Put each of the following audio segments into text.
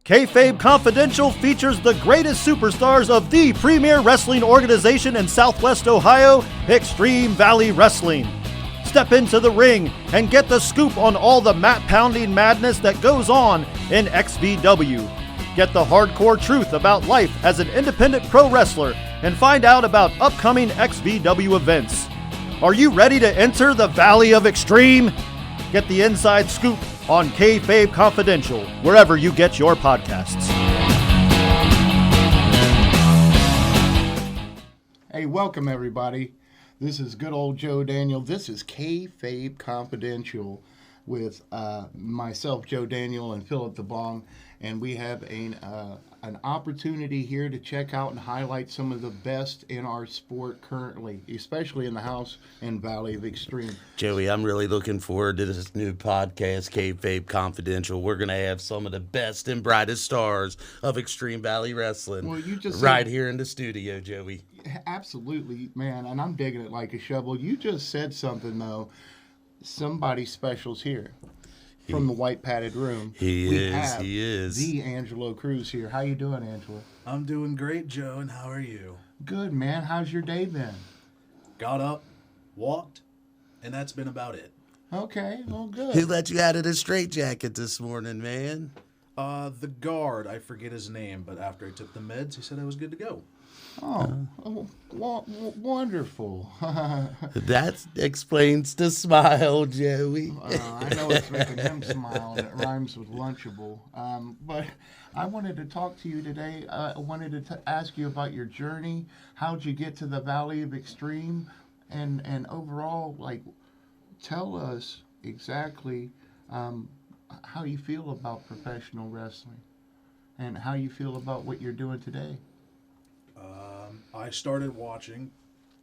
Kayfabe Confidential features the greatest superstars of the premier wrestling organization in Southwest Ohio, Xtreme Valley Wrestling. Step into the ring and get the scoop on all the mat-pounding madness that goes on in XVW. Get the hardcore truth about life as an independent pro wrestler and find out about upcoming XVW events. Are you ready to enter the Valley of Extreme? Get the inside scoop on Kayfabe Confidential, wherever you get your podcasts. Hey, welcome everybody. This is good old Joe Daniel. This is Kayfabe Confidential with myself, Joe Daniel, and Philip the Bong. And we have an opportunity here to check out and highlight some of the best in our sport currently, especially in the House and Valley of Extreme. Joey, I'm really looking forward to this new podcast, Kayfabe Confidential. We're going to have some of the best and brightest stars of Xtreme Valley Wrestling right here in the studio, Joey. Absolutely, man, and I'm digging it like a shovel. You just said something, though. Somebody special's here. From the white padded room. He is. The Angelo Cruz here. How you doing, Angelo? I'm doing great, Joe, and how are you? Good, man. How's your day been? Got up, walked, and that's been about it. Okay, well, good. Who let you out of the straitjacket this morning, man? The guard, I forget his name, but after I took the meds, he said I was good to go. Wonderful. That explains the smile, Joey. I know it's making him smile, and it rhymes with lunchable. But I wanted to talk to you today. I wanted to ask you about your journey. How'd you get to the Valley of Extreme? And overall, like, tell us exactly how you feel about professional wrestling and how you feel about what you're doing today. I started watching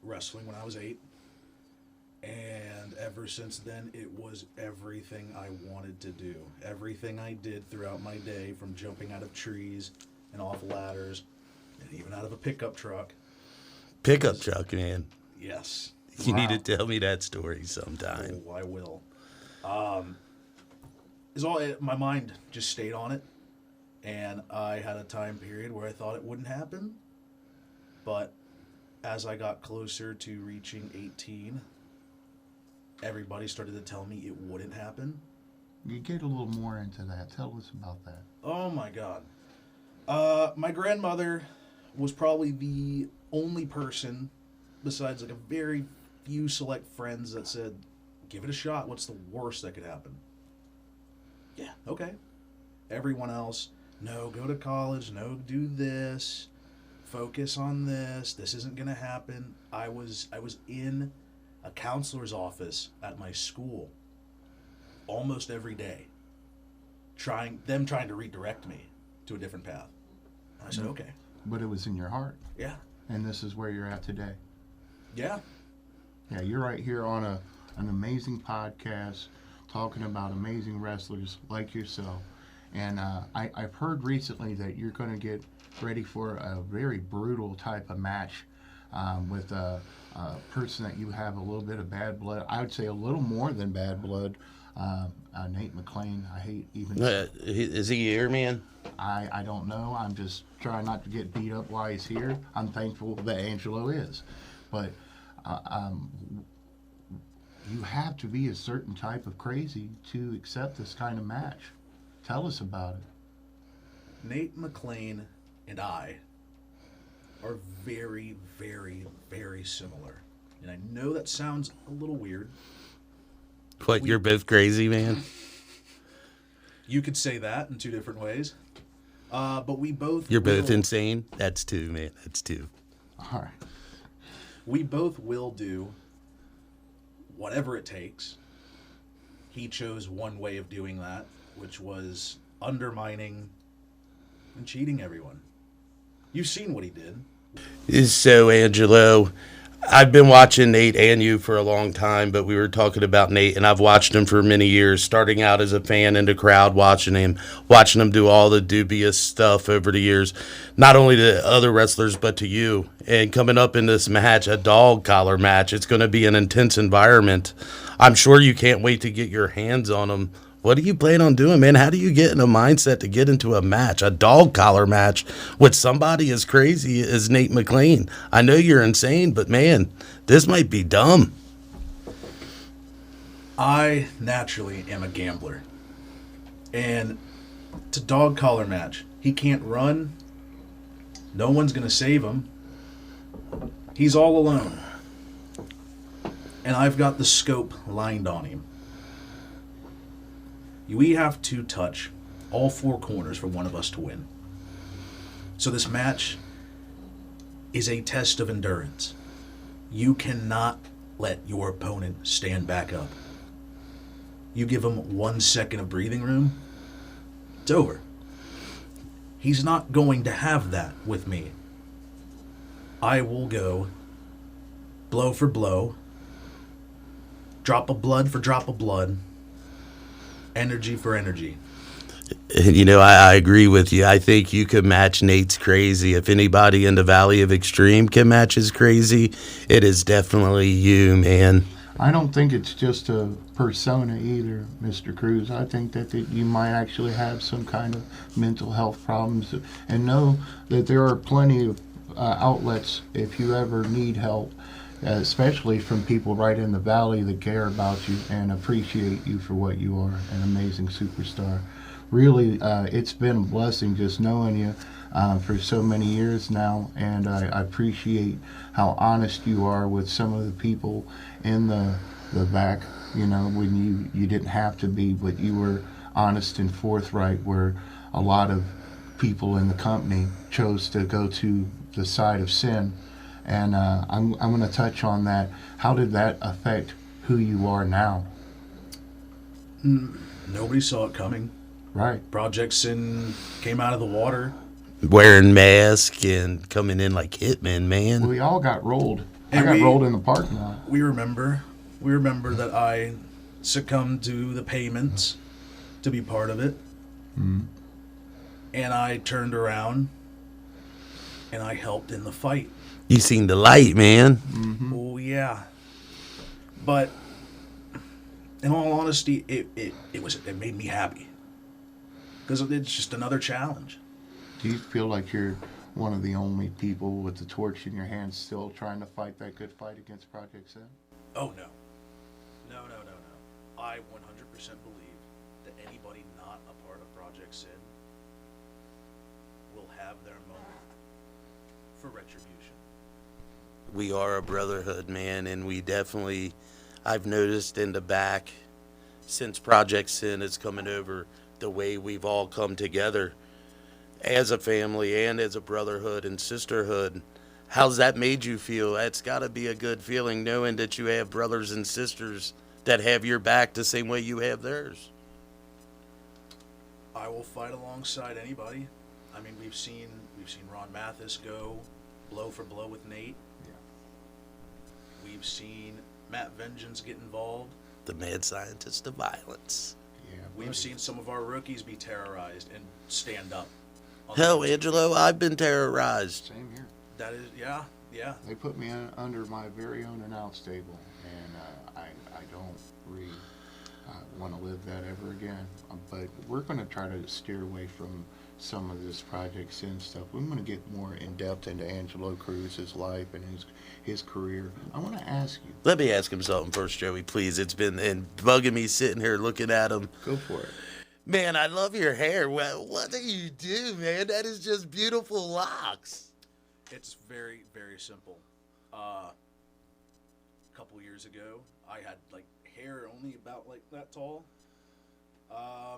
wrestling when I was 8, and ever since then, it was everything I wanted to do. Everything I did throughout my day, from jumping out of trees and off ladders, and even out of a pickup truck. Pickup truck, man. Yes. You need to tell me that story sometime. Oh, I will. My mind just stayed on it, and I had a time period where I thought it wouldn't happen. But as I got closer to reaching 18, everybody started to tell me it wouldn't happen. You get a little more into that. Tell us about that. Oh, my God. My grandmother was probably the only person, besides like a very few select friends, that said, give it a shot. What's the worst that could happen? Yeah, okay. Everyone else, no, go to college. No, do this. Focus on this. This isn't going to happen. I was in a counselor's office at my school almost every day, trying to redirect me to a different path. I said, okay. But it was in your heart. Yeah. And this is where you're at today. Yeah. Yeah, you're right here on an amazing podcast talking about amazing wrestlers like yourself. And I've heard recently that you're going to get ready for a very brutal type of match with a person that you have a little bit of bad blood. I would say a little more than bad blood. Nate McClain. I hate even. Is he here, man? I don't know. I'm just trying not to get beat up while he's here. I'm thankful that Angelo is, but you have to be a certain type of crazy to accept this kind of match. Tell us about it. Nate McClain and I are very, very, very similar. And I know that sounds a little weird. What, you're both crazy, man? You could say that in two different ways. But we both... You're both insane? That's two, man. That's two. All right. We both will do whatever it takes. He chose one way of doing that, which was undermining and cheating everyone. You've seen what he did. So, Angelo, I've been watching Nate and you for a long time, but we were talking about Nate, and I've watched him for many years, starting out as a fan in the crowd, watching him do all the dubious stuff over the years, not only to other wrestlers, but to you. And coming up in this match, a dog collar match, it's going to be an intense environment. I'm sure you can't wait to get your hands on him. What do you plan on doing, man? How do you get in a mindset to get into a match, a dog collar match with somebody as crazy as Nate McLean? I know you're insane, but man, this might be dumb. I naturally am a gambler. And it's a dog collar match. He can't run. No one's going to save him. He's all alone. And I've got the scope lined on him. We have to touch all four corners for one of us to win. So this match is a test of endurance. You cannot let your opponent stand back up. You give him 1 second of breathing room, it's over. He's not going to have that with me. I will go blow for blow, drop of blood for drop of blood, energy for energy. You know, I agree with you. I think you could match Nate's crazy. If anybody in the Valley of Extreme can match his crazy, it is definitely you, man. I don't think it's just a persona either, Mr. Cruz. I think that you might actually have some kind of mental health problems, and know that there are plenty of outlets if you ever need help, especially from people right in the Valley that care about you and appreciate you for what you are, an amazing superstar. Really, it's been a blessing just knowing you for so many years now, and I appreciate how honest you are with some of the people in the back, you know, when you didn't have to be, but you were honest and forthright, where a lot of people in the company chose to go to the side of sin. And I'm going to touch on that. How did that affect who you are now? Nobody saw it coming. Right. Project Sin came out of the water. Wearing masks and coming in like hitmen, man. We all got rolled. And I got rolled in the parking lot. We remember that I succumbed to the payments to be part of it. Mm-hmm. And I turned around and I helped in the fight. You seen the light, man. Mm-hmm. Oh yeah. But in all honesty, it made me happy. Because it's just another challenge. Do you feel like you're one of the only people with the torch in your hand still trying to fight that good fight against Project Sin? Oh, no. No. I 100% believe that anybody not a part of Project Sin will have their moment for retribution. We are a brotherhood, man, and we definitely, I've noticed in the back, since Project Sin is coming over, the way we've all come together as a family and as a brotherhood and sisterhood. How's that made you feel? That's got to be a good feeling, knowing that you have brothers and sisters that have your back the same way you have theirs. I will fight alongside anybody. I mean, we've seen Ron Mathis go blow for blow with Nate. Yeah. We've seen Matt Vengeance get involved. The mad scientist of violence. Yeah. We've seen some of our rookies be terrorized and stand up. Hell, Angelo, I've been terrorized. Same here. That is, yeah. They put me under my very own announce table, and I don't really want to live that ever again. But we're going to try to steer away from some of this Project Sin stuff. We're going to get more in depth into Angelo Cruz's life and his career. I want to ask you. Let me ask him something first, Joey, please. It's been bugging me sitting here looking at him. Go for it. Man, I love your hair. What do you do, man? That is just beautiful locks. It's very, very simple. A couple years ago, I had like hair only about like that tall. I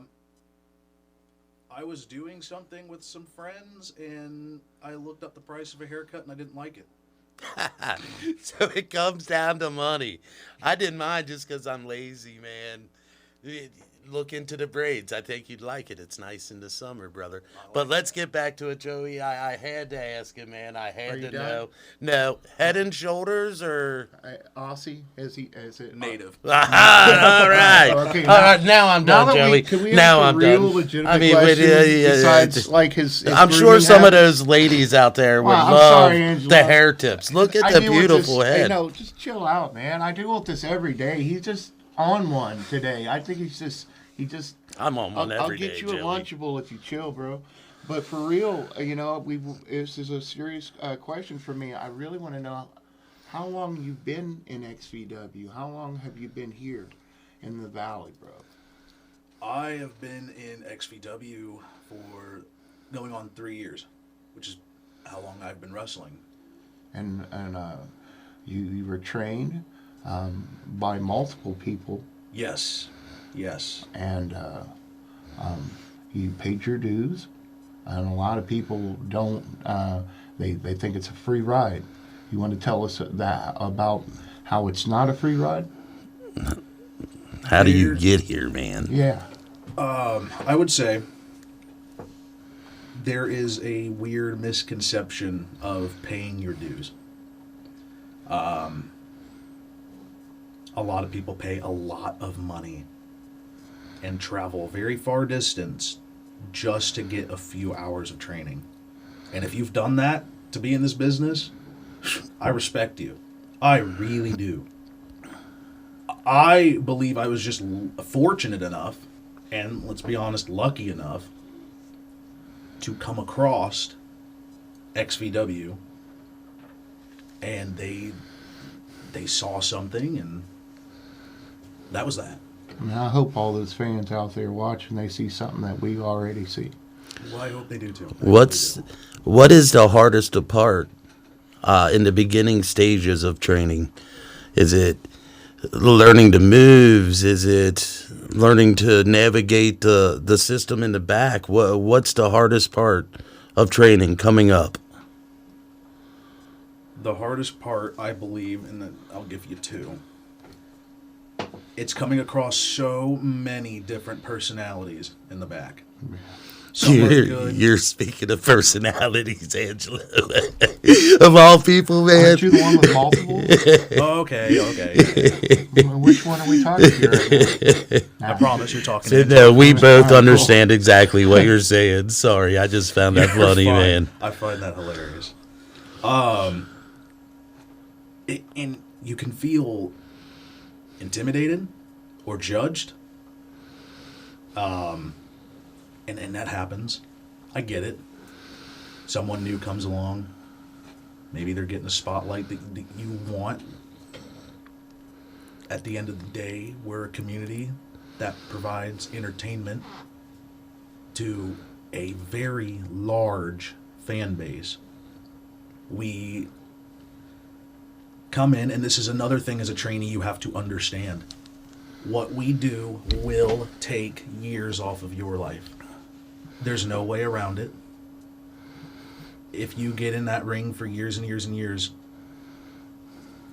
was doing something with some friends, and I looked up the price of a haircut, and I didn't like it. So it comes down to money. I didn't mind just because I'm lazy, man. Look into the braids. I think you'd like it. It's nice in the summer, brother. But let's get back to it, Joey. I had to ask him, man. I had to know. No, Head and Shoulders or Aussie? Is it native? All right. Okay, All right. Now I'm done, Joey. Now I'm real done. legitimate I mean, besides like his I'm sure some of those ladies out there would love the hair tips. Look at the beautiful head. Hey, no, just chill out, man. I deal with this every day. He's just on one today. I think he's just He just. I'm on one I'll every get day, you Joey. a Lunchable if you chill, bro. But for real, this is a serious question for me. I really want to know how long you've been in XVW. How long have you been here in the Valley, bro? I have been in XVW for going on 3 years, which is how long I've been wrestling. And you were trained by multiple people. Yes. And you paid your dues. And a lot of people don't. They think it's a free ride. You want to tell us about how it's not a free ride? How do you get here, man? Yeah. I would say there is a weird misconception of paying your dues. A lot of people pay a lot of money and travel a very far distance just to get a few hours of training. And if you've done that to be in this business, I respect you. I really do. I believe I was just fortunate enough, and let's be honest, lucky enough, to come across XVW, and they saw something, and that was that. I mean, I hope all those fans out there watching, they see something that we already see. Well, I hope they do too. What is the hardest part in the beginning stages of training? Is it learning the moves? Is it learning to navigate the system in the back? What's the hardest part of training coming up? The hardest part, I believe, and I'll give you two. It's coming across so many different personalities in the back. You're speaking of personalities, Angelo. Of all people, man. Aren't you the one with multiple? Okay. Which one are we talking here right now? I promise you're talking So, to no, we both understand exactly what you're saying. Sorry, I just found that funny, fine. man. I find that hilarious. And you can feel intimidated or judged. And that happens. I get it. Someone new comes along. Maybe they're getting a spotlight that you want. At the end of the day, we're a community that provides entertainment to a very large fan base. We come in, and this is another thing as a trainee you have to understand. What we do will take years off of your life. There's no way around it. If you get in that ring for years and years and years,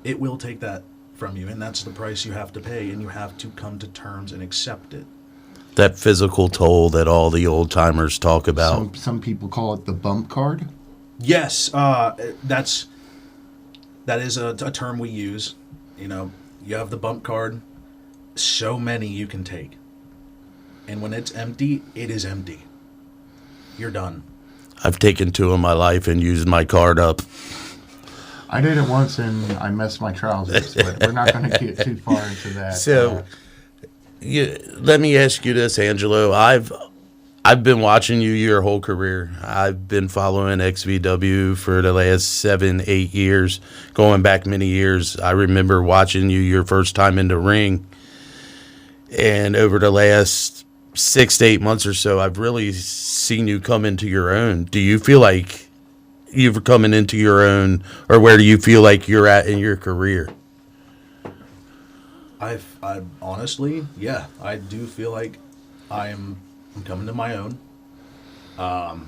it will take that from you, and that's the price you have to pay, and you have to come to terms and accept it. That physical toll that all the old timers talk about. Some people call it the bump card. Yes, that is a term we use. You know, you have the bump card. So many you can take, and when it's empty, it is empty. You're done. I've taken two in my life and used my card up. I did it once and I messed my trousers, but we're not going to get too far into that. So, let me ask you this, Angelo. I've been watching you your whole career. I've been following XVW for the last 7-8 years, going back many years. I remember watching you your first time in the ring. And over the last 6 to 8 months or so, I've really seen you come into your own. Do you feel like you've coming into your own, or where do you feel like you're at in your career? I honestly, yeah, I do feel like I'm coming to my own. I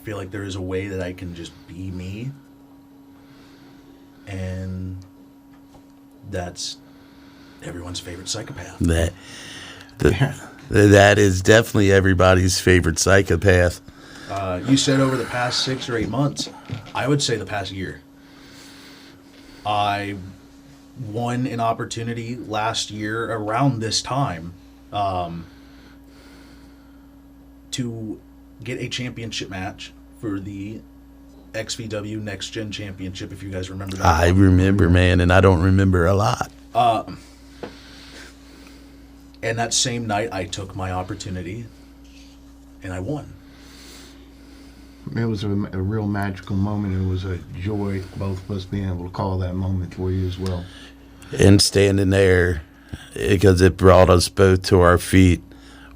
feel like there is a way that I can just be me, and that's everyone's favorite psychopath. That is definitely everybody's favorite psychopath. You said over the past 6 or 8 months. I would say the past year. I won an opportunity last year around this time to get a championship match for the XVW Next Gen Championship, if you guys remember that. I remember, man, and I don't remember a lot. And that same night, I took my opportunity, and I won. It was a real magical moment. It was a joy, both of us being able to call that moment for you as well. And standing there, because it brought us both to our feet,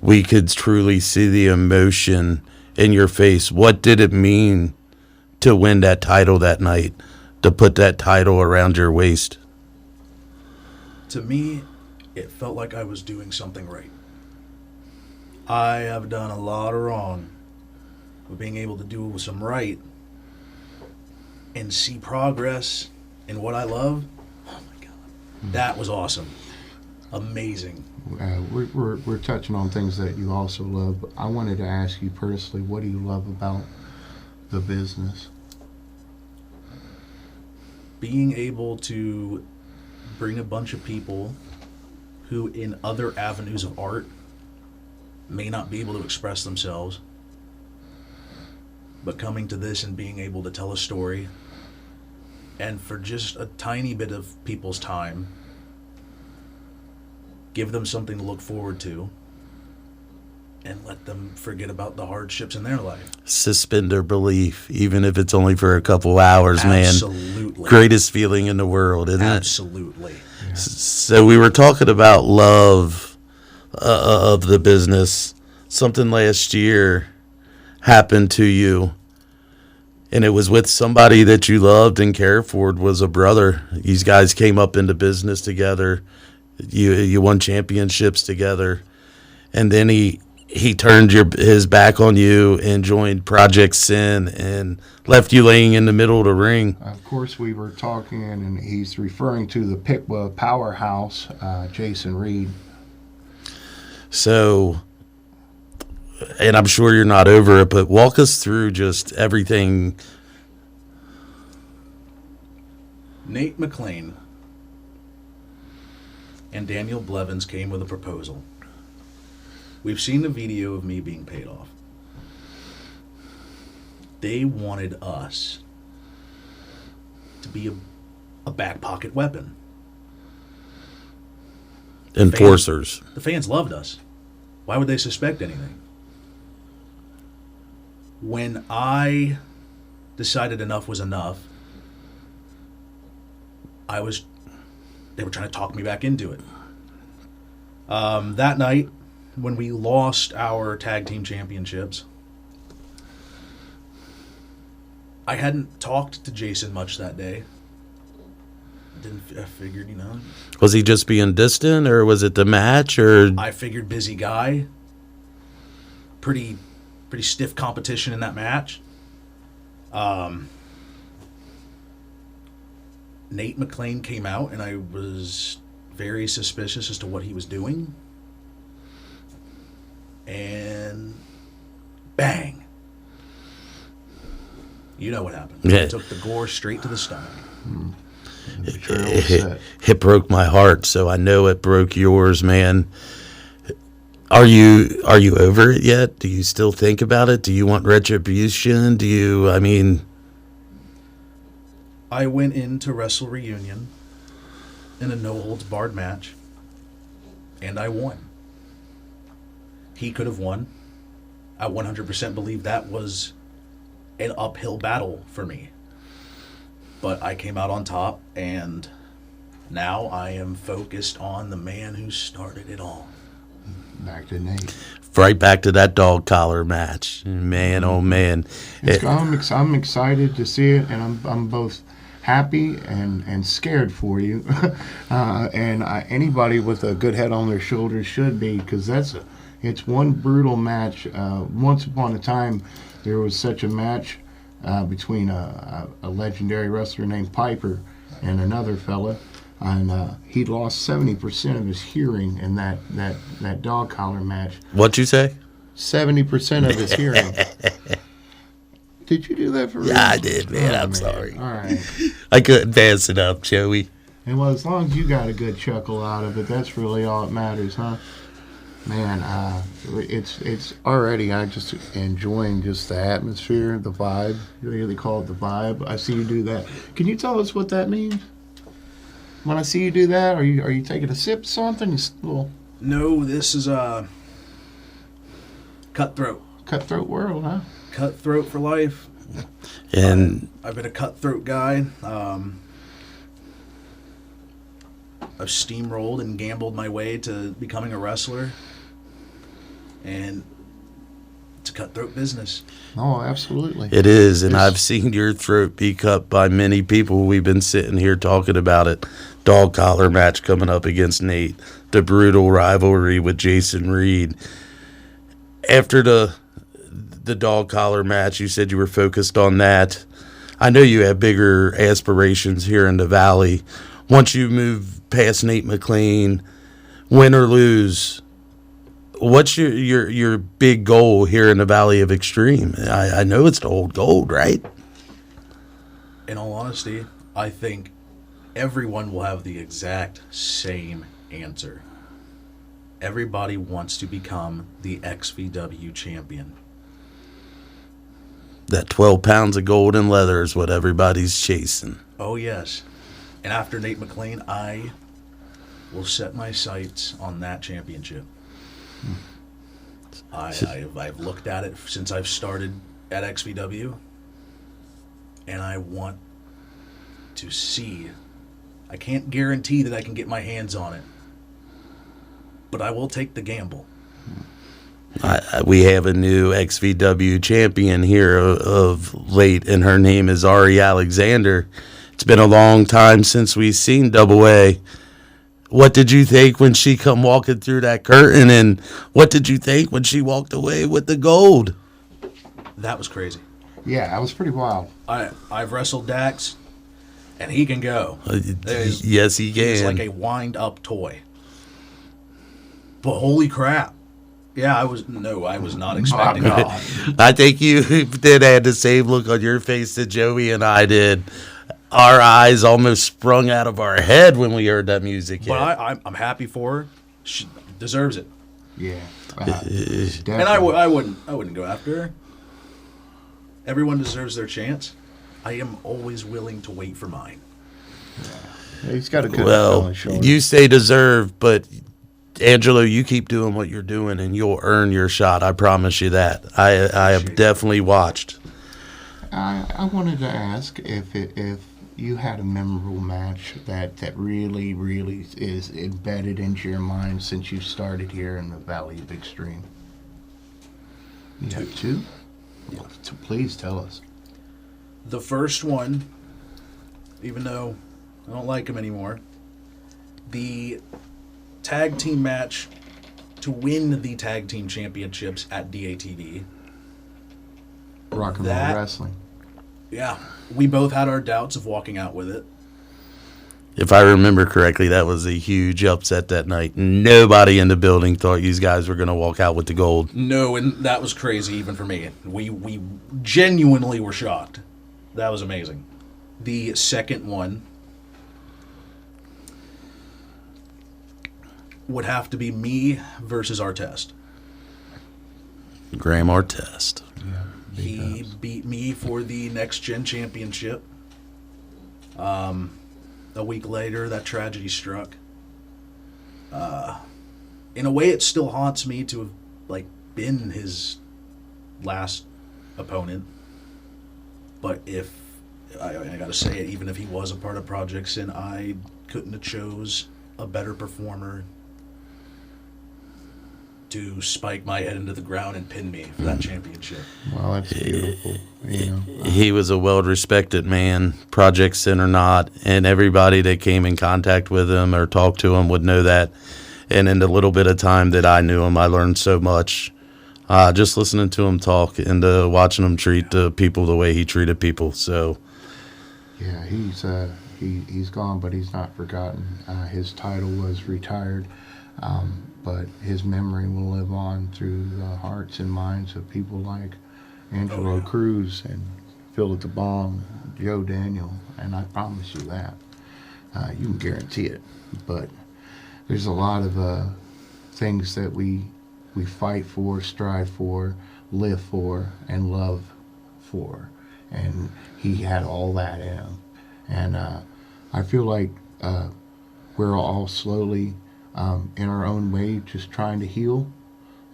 we could truly see the emotion in your face. What did it mean to win that title that night, to put that title around your waist? To me, it felt like I was doing something right. I have done a lot of wrong, but being able to do some right and see progress in what I love, oh my God, that was awesome. Amazing. We're touching on things that you also love. But I wanted to ask you personally, what do you love about the business? Being able to bring a bunch of people who in other avenues of art may not be able to express themselves, but coming to this and being able to tell a story, and for just a tiny bit of people's time, give them something to look forward to, and let them forget about the hardships in their life. Suspend their belief, even if it's only for a couple hours, man. Absolutely. Greatest feeling in the world, isn't it? Absolutely. So we were talking about love of the business. Something last year happened to you, and it was with somebody that you loved and cared for. It was a brother. These guys came up into business together. You won championships together, and then he turned his back on you and joined Project Sin and left you laying in the middle of the ring. Of course, we were talking, and he's referring to the Piqua powerhouse, Jason Reed. So, and I'm sure you're not over it, but walk us through just everything. Nate McClain and Daniel Blevins came with a proposal. We've seen the video of me being paid off. They wanted us to be a back pocket weapon. Enforcers. The fans loved us. Why would they suspect anything? When I decided enough was enough, they were trying to talk me back into it. That night, when we lost our tag team championships, I hadn't talked to Jason much that day. I figured, Was he just being distant, or was it the match, or? I figured busy guy. Pretty stiff competition in that match. Nate McClain came out, and I was very suspicious as to what he was doing. And bang. You know what happened. Yeah. I took the gore straight to the stomach. It broke my heart, so I know it broke yours, man. Are you over it yet? Do you still think about it? Do you want retribution? I went into Wrestle Reunion in a no-holds-barred match, and I won. He could have won. I 100% believe that was an uphill battle for me. But I came out on top, and now I am focused on the man who started it all. Back to Nate. Right back to that dog collar match. Man, oh man. I'm excited to see it, and I'm both happy and scared for you. Anybody with a good head on their shoulders should be, because it's one brutal match. Once upon a time, there was such a match between a legendary wrestler named Piper and another fella, and he lost 70% of his hearing in that dog collar match. What'd you say? 70% of his hearing. Did you do that for real? Yeah, I did, man. Oh, I'm man. sorry. All right. I couldn't pass it up, Joey. And well, as long as you got a good chuckle out of it, that's really all that matters, huh? Man, it's already, I just enjoying just the atmosphere, the vibe. They call it the vibe. I see you do that. Can you tell us what that means? When I see you do that, are you taking a sip of something? No, this is cutthroat. Cutthroat world, huh? Cutthroat for life. And I've been a cutthroat guy. I've steamrolled and gambled my way to becoming a wrestler. And it's a cutthroat business. Oh, absolutely. it is, and I've seen your throat be cut by many people. We've been sitting here talking about it. Dog collar match coming up against Nate. The brutal rivalry with Jason Reed. After the dog collar match, you said you were focused on that. I know you have bigger aspirations here in the Valley. Once you move past Nate McLean, win or lose, what's your big goal here in the Valley of Extreme? I know it's to hold gold, right? In all honesty, I think everyone will have the exact same answer. Everybody wants to become the XVW champion. That 12 pounds of gold and leather is what everybody's chasing. Oh, yes. And after Nate McLean, I will set my sights on that championship. I've looked at it since I've started at XVW, and I want to see. I can't guarantee that I can get my hands on it, but I will take the gamble. We have a new XVW champion here of late, and her name is Ari Alexander. It's been a long time since we've seen Double A. What did you think when she come walking through that curtain, and what did you think when she walked away with the gold? That was crazy. Yeah, that was pretty wild. I've wrestled Dax, and he can go. Yes, he can. He's like a wind-up toy. But holy crap. Yeah, I was not expecting that. I think you did have the same look on your face that Joey and I did. Our eyes almost sprung out of our head when we heard that music hit. But I'm happy for her. She deserves it. Yeah. And I wouldn't go after her. Everyone deserves their chance. I am always willing to wait for mine. Yeah, he's got a good well, you say deserve, but Angelo, you keep doing what you're doing, and you'll earn your shot. I promise you that. I have definitely watched. I wanted to ask if you had a memorable match that really, really is embedded into your mind since you started here in the Valley of Extreme. You have two? Yeah, so please tell us. The first one, even though I don't like him anymore, the tag team match to win the tag team championships at DATV. Rock and roll wrestling. Yeah, we both had our doubts of walking out with it. If I remember correctly, that was a huge upset that night. Nobody in the building thought you guys were going to walk out with the gold. No, and that was crazy even for me. We genuinely were shocked. That was amazing. The second one would have to be me versus Artest. Graham Artest. Yeah, he beat me for the Next Gen Championship. A week later, that tragedy struck. In a way, it still haunts me to have been his last opponent. But if I gotta say it, even if he was a part of Project Sin, I couldn't have chose a better performer to spike my head into the ground and pin me for that championship. Well, that's beautiful. He was a well-respected man, Project Sin or not, and everybody that came in contact with him or talked to him would know that. And in the little bit of time that I knew him, I learned so much. Just listening to him talk and watching him treat the people the way he treated people. So, yeah, he's gone, but he's not forgotten. His title was retired. But his memory will live on through the hearts and minds of people like Angelo Cruz and Philip the Bong, Joe Daniel, and I promise you that. You can guarantee it. But there's a lot of things that we fight for, strive for, live for, and love for. And he had all that in him. And I feel like we're all slowly in our own way, just trying to heal.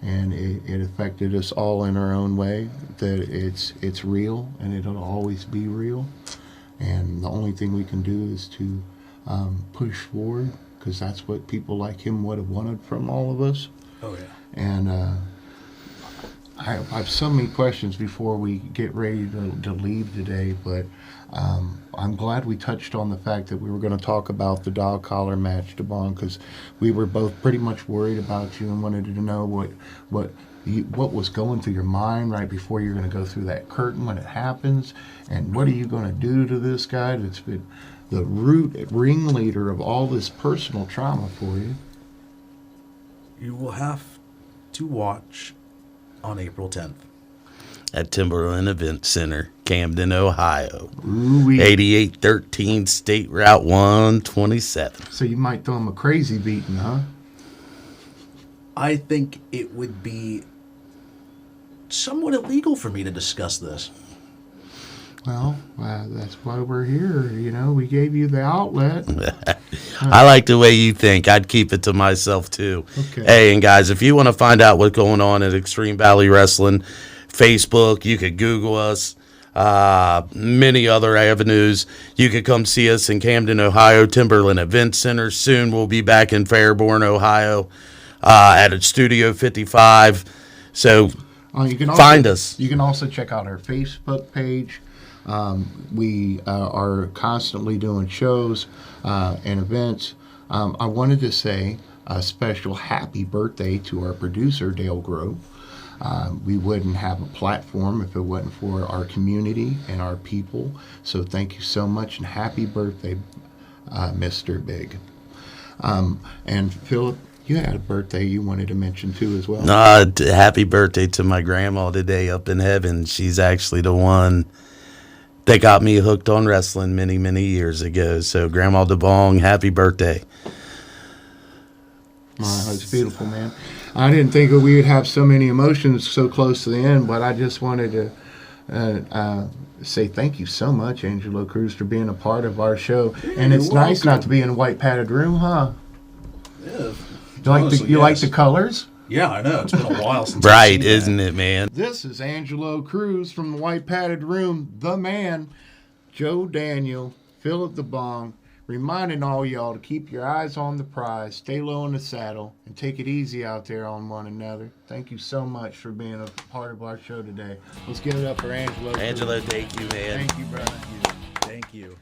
And it affected us all in our own way. That it's real, and it'll always be real. And the only thing we can do is to push forward, because that's what people like him would have wanted from all of us. Oh yeah. And I have so many questions before we get ready to leave today, but I'm glad we touched on the fact that we were going to talk about the dog collar match, Devon, because we were both pretty much worried about you and wanted to know what was going through your mind right before you're going to go through that curtain when it happens, and what are you going to do to this guy that's been the ringleader of all this personal trauma for you. You will have to watch on April 10th. At Timberland Event Center, Camden, Ohio. Ooh-wee. 8813 State Route 127. So you might throw him a crazy beating, huh? I think it would be somewhat illegal for me to discuss this. Well, that's why we're here. You know, we gave you the outlet. I like the way you think. I'd keep it to myself, too. Okay. Hey, and guys, if you want to find out what's going on at Xtreme Valley Wrestling, Facebook, you could Google us, many other avenues. You could come see us in Camden, Ohio, Timberland Event Center. Soon we'll be back in Fairborn, Ohio, at Studio 55. So You can find us. You can also check out our Facebook page. We are constantly doing shows and events. I wanted to say a special happy birthday to our producer, Dale Grove. We wouldn't have a platform if it wasn't for our community and our people. So thank you so much, and happy birthday, Mr. Big. And Philip, you had a birthday you wanted to mention too as well. Happy birthday to my grandma today up in heaven. She's actually the one that got me hooked on wrestling many, many years ago. So Grandma DeBong, happy birthday. Wow, that's beautiful, man. I didn't think that we would have so many emotions so close to the end, but I just wanted to say thank you so much, Angelo Cruz, for being a part of our show. And it's nice not to be in a white padded room, huh? Yeah. You like the colors? Yeah, I know. It's been a while since Bright, I've seen that. isn't it, man? This is Angelo Cruz from the white padded room, the man, Joe Daniel, Philip the Bong, reminding all y'all to keep your eyes on the prize, stay low in the saddle, and take it easy out there on one another. Thank you so much for being a part of our show today. Let's give it up for Angelo. Angelo, thank you, man. Thank you, brother. Thank you.